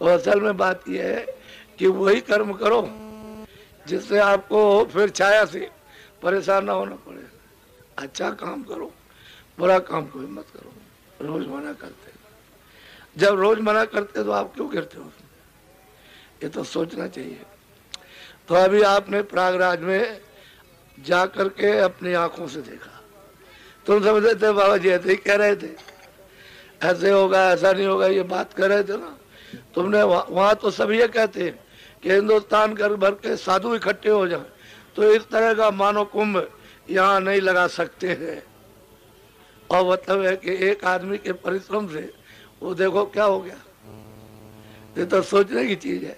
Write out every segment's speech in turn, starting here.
तो असल में बात यह है कि वही कर्म करो जिससे आपको फिर छाया से परेशान ना होना पड़े। अच्छा काम करो, बुरा काम कोई मत करो। रोज मना करते, जब रोज मना करते तो आप क्यों गिरते हो? ये तो सोचना चाहिए। तो अभी आपने प्रयागराज में जा करके अपनी आंखों से देखा, तुम समझते थे बाबा जी ऐसे ही कह रहे थे, ऐसे होगा ऐसा नहीं होगा, ये बात कर रहे थे ना तुमने। वहां तो सब ये कहते हैं कि हिंदुस्तान कर भर के साधु इकट्ठे हो जाए, तो इस तरह का मानव कुंभ यहाँ नहीं लगा सकते हैं। और मतलब है कि एक आदमी के परिश्रम से वो देखो क्या हो गया। ये तो सोचने की चीज है।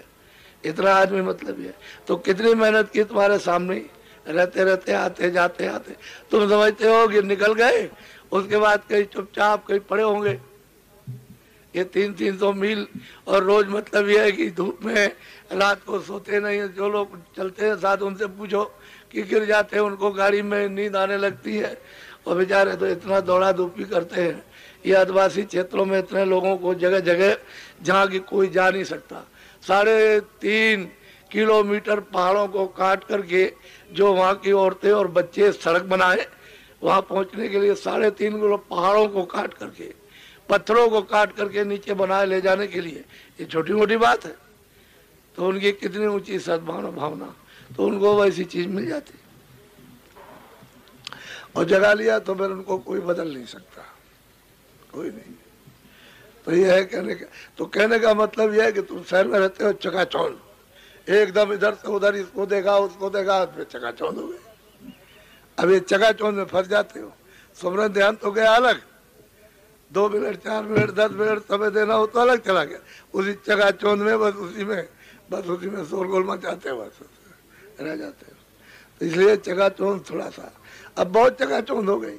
इतना आदमी मतलब ये तो कितनी मेहनत की तुम्हारे सामने रहते रहते, आते जाते आते। तुम समझते हो कि निकल गए, उसके बाद कहीं चुपचाप कहीं पड़े होंगे। ये 300 मील और रोज मतलब ये है कि धूप में रात को सोते नहीं है। जो लोग चलते हैं साथ उनसे पूछो कि गिर जाते हैं, उनको गाड़ी में नींद आने लगती है। और बेचारे तो इतना दौड़ा धूपी करते हैं। ये आदिवासी क्षेत्रों में इतने लोगों को जगह जगह जहाँ की कोई जा नहीं सकता। 3.5 किलोमीटर पहाड़ों को काट करके जो वहाँ की औरतें और बच्चे सड़क बनाए, वहाँ पहुँचने के लिए 3.5 किलो पहाड़ों को काट करके, पत्थरों को काट करके नीचे बनाए ले जाने के लिए, ये छोटी मोटी बात है। तो उनकी कितनी ऊंची सद्भावना भावना, तो उनको वैसी चीज मिल जाती और जगा लिया तो फिर उनको कोई बदल नहीं सकता, कोई नहीं। तो ये है कहने का, तो कहने का मतलब यह है कि तुम शहर में रहते हो चकाचौंध, एकदम इधर से उधर, इसको देखा उसको देखा, फिर चकाचौंध हो गए। अब ये चकाचौंध में फंस जाते हो। सुमरन ध्यान तो गया अलग, 2 मिनट 4 मिनट 10 मिनट समय देना हो तो अलग चला गया। उसी चकाचौंध में बस उसी में शोरगोल मचाते हो, बस रह जाते हो। तो इसलिए चकाचौंध थोड़ा सा, अब बहुत चकाचौंध हो गई।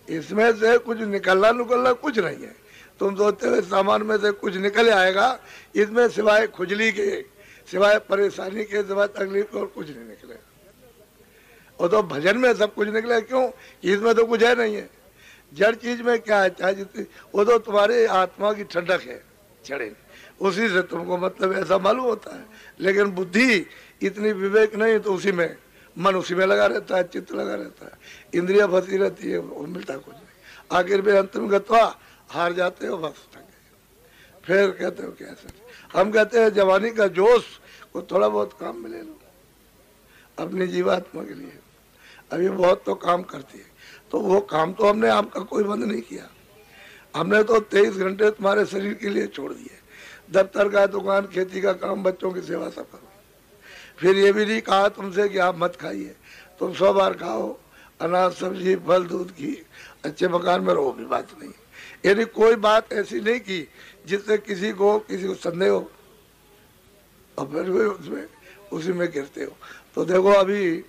इसमें से कुछ निकलना कुछ नहीं है। तुम सोचते हो सामान में से कुछ निकल आएगा, इसमें सिवाय खुजली के, सिवाय परेशानी के, सिवाय तकलीफ के और कुछ नहीं निकलेगा। और तो भजन में सब कुछ निकले, क्यों? इसमें तो कुछ है नहीं है। जड़ चीज में क्या है, चाहे जितनी, वो तो तुम्हारे आत्मा की ठंडक है, चढ़े, उसी से तुमको मतलब ऐसा मालूम होता है। लेकिन बुद्धि इतनी विवेक नहीं, तो उसी में मन उसी में लगा रहता है, चित्त लगा रहता है, इंद्रिया फंसी रहती है, वो मिलता कुछ नहीं। आखिर में अंत में गत्वा हार जाते हो, बस थक गए। फिर कहते हो कैसे? हम कहते हैं जवानी का जोश को थोड़ा बहुत काम मिले लो अपनी जीवात्मा के लिए। अभी बहुत तो काम करती है, तो वो काम तो हमने आपका कोई बंद नहीं किया। हमने तो 23 घंटे तुम्हारे शरीर के लिए छोड़ दिए। दफ्तर का, दुकान, खेती का काम, बच्चों की सेवा सब करो। फिर ये भी नहीं कहा तुमसे कि आप मत खाइए, तुम 100 बार खाओ, अनाज सब्जी फल दूध की, अच्छे मकान में रहो, भी बात नहीं। यानी कोई बात ऐसी नहीं की जिससे किसी को संदेह हो, और फिर भी उसी में गिरते हो। तो देखो अभी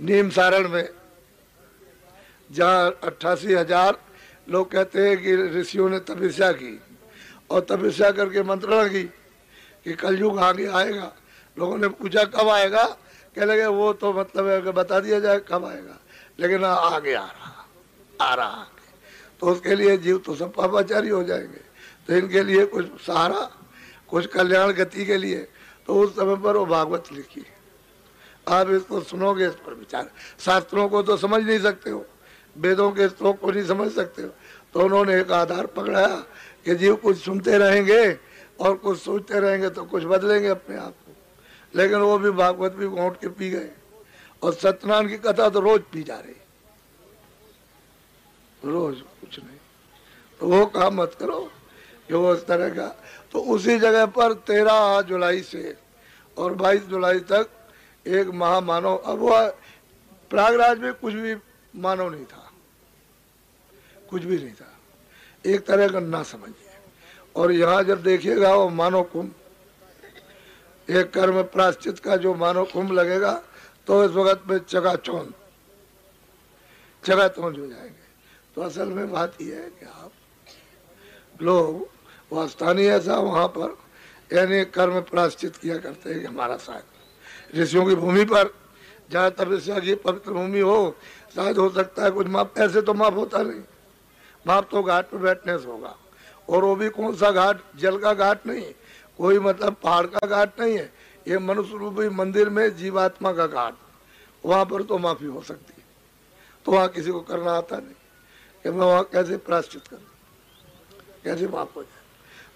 नीम सारण में जहाँ 88,000 लोग कहते हैं कि ऋषियों ने तपस्या की, और तपस्या करके मंत्रणा की कि कलयुग आगे आएगा। लोगों ने पूछा कब आएगा, कह लगे वो तो मतलब है कि बता दिया जाए कब आएगा, लेकिन आगे आ रहा आगे। तो उसके लिए जीव तो सब पापाचारी हो जाएंगे। तो इनके लिए कुछ सहारा, कुछ कल्याण गति के लिए तो उस समय पर वो भागवत लिखी। आप इसको सुनोगे, इस पर विचार। शास्त्रों को तो समझ नहीं सकते हो, वेदों के श्लोक को नहीं समझ सकते हो, तो उन्होंने एक आधार पकड़ाया कि जीव कुछ सुनते रहेंगे और कुछ सोचते रहेंगे तो कुछ बदलेंगे अपने आप को। लेकिन वो भी भागवत भी घोंट के पी गए, और सत्यनारायण की कथा तो रोज पी जा रही, रोज कुछ नहीं। तो वो काम मत करो कि वो इस तरह का। तो उसी जगह पर 13 जुलाई से और 22 जुलाई तक एक महामानव, अब वो प्रयागराज में कुछ भी मानव नहीं था, कुछ भी नहीं था, एक तरह का ना समझिए। और यहाँ जब देखिएगा वो मानव कुंभ, एक कर्म प्रायश्चित का जो मानव कुंभ लगेगा, तो इस वक्त में चकाचौंध हो जाएंगे। तो असल में बात यह है कि आप लोग, वह स्थानीय ऐसा वहाँ पर यानी कर्म प्रायश्चित किया करते हैं कि हमारा शायद ऋषियों की भूमि पर जहाँ तपस्या की पवित्र भूमि हो, शायद हो सकता है कुछ माफ। ऐसे तो माफ होता नहीं, माफ तो घाट पर बैठने से होगा, और वो भी कौन सा घाट, जल का घाट नहीं, कोई मतलब पहाड़ का घाट नहीं है, ये मनुष्य रूपी मंदिर में जीवात्मा का घाट। वहां पर तो माफी हो सकती है। तो वहां किसी को करना आता नहीं कि मैं वहां कैसे प्रायश्चित करूं, कैसे माफ हो जाए।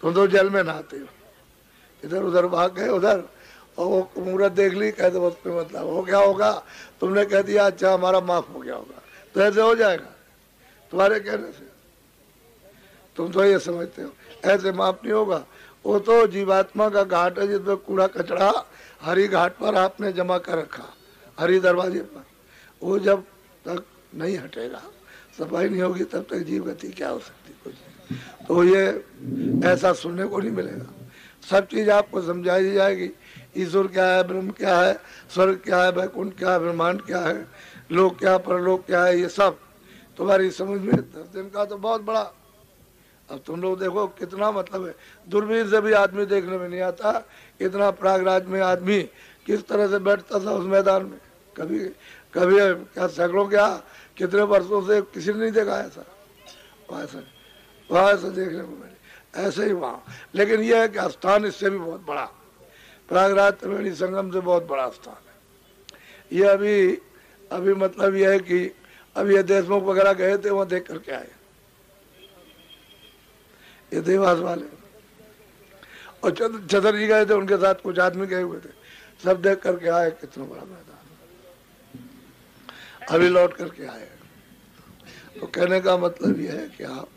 तुम तो जल में नहाते हो, इधर उधर भाग गए उधर, और वो मुहूर्त देख ली, कह दो उसमें मतलब हो गया होगा, तुमने कह दिया अच्छा हमारा माफ हो गया होगा, तो ऐसे हो जाएगा तुम्हारे कहने से? तुम तो ये समझते हो ऐसे माफ नहीं होगा। वो तो जीवात्मा का घाट है जिसमें कूड़ा कचरा हरि घाट पर आपने जमा कर रखा, हरि दरवाजे पर। वो जब तक नहीं हटेगा, सफाई नहीं होगी, तब तक जीव गति क्या हो सकती, कुछ नहीं। तो ये ऐसा सुनने को नहीं मिलेगा। सब चीज आपको समझाई जाएगी, ईश्वर क्या है, ब्रह्म क्या है, स्वर्ग क्या है, वैकुंठ क्या है, ब्रह्मांड क्या है, लोक क्या, परलोक क्या है, ये सब तुम्हारी समझ में 10 दिन का तो बहुत बड़ा। अब तुम लोग देखो कितना मतलब है, दूरबीन से भी आदमी देखने में नहीं आता, इतना प्रयागराज में आदमी किस तरह से बैठता था उस मैदान में। कभी कभी क्या सैकड़ों क्या कितने वर्षों से किसी ने नहीं देखा ऐसा। वहाँ ऐसा देखने को मिले, ऐसे ही वहाँ। लेकिन यह है कि स्थान इससे भी बहुत बड़ा, प्रयागराज त्रिवेणी संगम से बहुत बड़ा स्थान है। ये अभी मतलब यह है कि अभी ये देशमुख वगैरह गए थे, वहाँ देख करके आए, ये देवास वाले, और चतर जी गए थे, उनके साथ कुछ आदमी गए हुए थे, सब देख करके आए कितना बड़ा मैदान, अभी लौट करके आए। तो कहने का मतलब यह है कि आप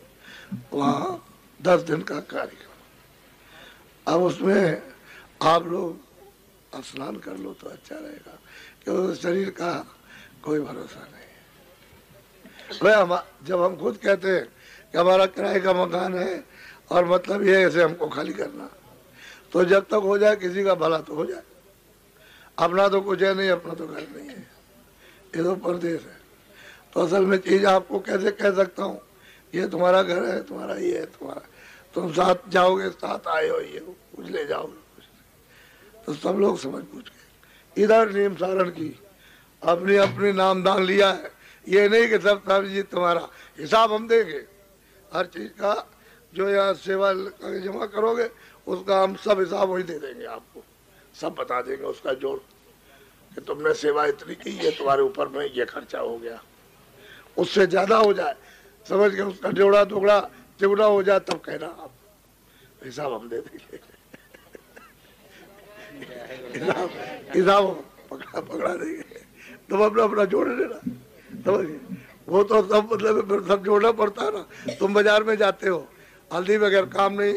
वहाँ 10 दिन का कार्यक्रम, अब उसमें आप लोग स्नान कर लो तो अच्छा रहेगा, क्योंकि शरीर का कोई भरोसा नहीं है। भाई जब हम खुद कहते हैं कि हमारा किराए का मकान है और मतलब ये ऐसे हमको खाली करना, तो जब तक हो जाए किसी का भला तो हो जाए। अपना तो कुछ है नहीं, अपना तो घर नहीं है, ये तो परदेश है। तो असल में चीज आपको कैसे कह सकता हूँ, ये तुम्हारा घर है, तुम्हारा ये है, तुम्हारा, तुम साथ जाओगे, साथ आए हो, ये कुछ ले जाओगे, कुछ तो सब लोग समझ पूछ गए। इधर नीम सारण की अपनी अपनी नामदान लिया है, ये नहीं कि सब जी तुम्हारा हिसाब हम देंगे हर चीज का, जो यहाँ सेवा जमा करोगे उसका हम सब हिसाब वही दे देंगे आपको, सब बता देंगे उसका जोड़ कि तुमने सेवा इतनी की, ये तुम्हारे ऊपर में ये खर्चा हो गया, उससे ज्यादा हो जाए समझ के उसका जोड़ा दुगड़ा चौगुना हो जाए तब कहना, आप हिसाब हम दे देंगे। हिसाब पकड़ा देंगे, तुम अपना अपना जोड़ लेना, समझिए। वो तो सब मतलब सब जोड़ना पड़ता है ना। तुम बाजार में जाते हो, हल्दी बगैर काम नहीं,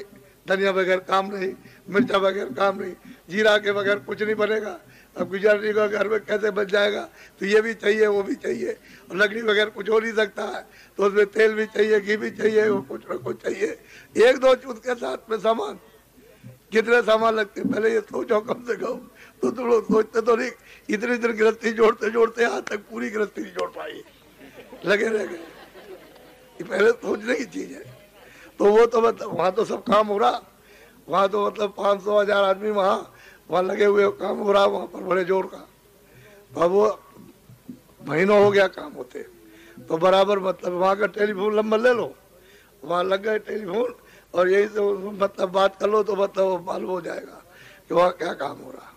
धनिया बगैर काम नहीं, मिर्चा बगैर काम नहीं, जीरा के बगैर कुछ नहीं बनेगा। अब गुजराती का घर में कैसे बच जाएगा, तो ये भी चाहिए वो भी चाहिए, और लकड़ी बगैर कुछ हो नहीं सकता है, तो उसमें तेल भी चाहिए, घी भी चाहिए, वो कुछ ना कुछ चाहिए। एक दो चूत के साथ में सामान, कितने सामान लगते, पहले ये सोचो कम से कम। तो तुम लोग सोचते तो नहीं, इतनी देर गृहस्थी जोड़ते जोड़ते आज तक पूरी गृहस्थी नहीं जोड़ पाई, लगे रह गए। ये पहले सोचने की चीज है। तो वो तो मतलब वहाँ तो सब काम हो रहा, वहाँ तो मतलब 500-1000 आदमी वहाँ लगे हुए, काम हो रहा वहाँ पर बड़े जोर का। अब वो महीनों हो गया काम होते, तो बराबर मतलब वहाँ का टेलीफोन नंबर ले लो, वहाँ लग गए टेलीफोन, और यही से मतलब बात कर लो, तो मतलब मालूम हो जाएगा कि वहाँ क्या काम हो रहा।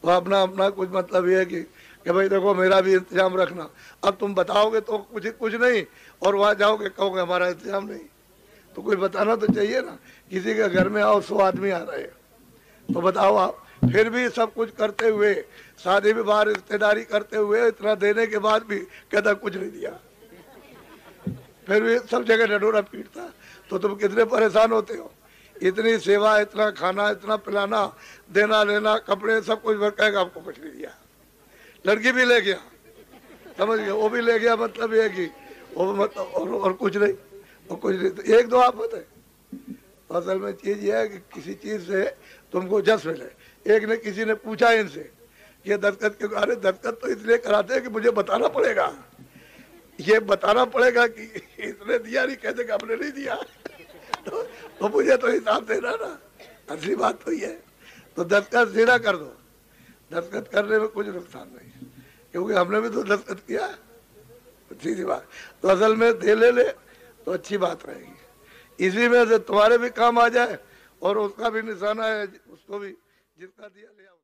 वहाँ अपना अपना कुछ मतलब ये है कि भाई देखो मेरा भी इंतजाम रखना। अब तुम बताओगे तो कुछ नहीं, और वहाँ जाओगे कहोगे हमारा इंतजाम नहीं, तो कोई बताना तो चाहिए ना। किसी के घर में आओ 100 आदमी आ रहे हैं, तो बताओ आप, फिर भी सब कुछ करते हुए, शादी विवाह रिश्तेदारी करते हुए, इतना देने के बाद भी कहता कुछ नहीं दिया, फिर भी सब जगह डडोरा पीटता, तो तुम कितने परेशान होते हो। इतनी सेवा, इतना खाना, इतना पिलाना, देना लेना, कपड़े, सब कुछ कहेगा आपको कुछ नहीं दिया। लड़की भी ले गया, समझ गए, वो भी ले गया, मतलब ये कि वो मतलब और कुछ नहीं, और कुछ नहीं, तो एक दो आफत है। तो असल में चीज ये है कि किसी चीज से तुमको जस मिले। एक ने किसी ने पूछा इनसे ये दस्तखत क्यों, अरे दस्तखत तो इसलिए कराते हैं कि मुझे बताना पड़ेगा, ये बताना पड़ेगा कि इसने दिया, नहीं कहते कि हमने नहीं दिया। तो मुझे तो हिसाब देना ना, असली बात तो ये है। तो दस्तखत सीधा कर दो, दस्तखत करने में कुछ नुकसान नहीं है, क्योंकि हमने भी तो दस्तखत किया, सीधी बात। तो असल में दे ले तो अच्छी बात रहेगी। इसी में से तुम्हारे भी काम आ जाए और उसका भी निशाना है, उसको भी जिसका दिया ले आओ।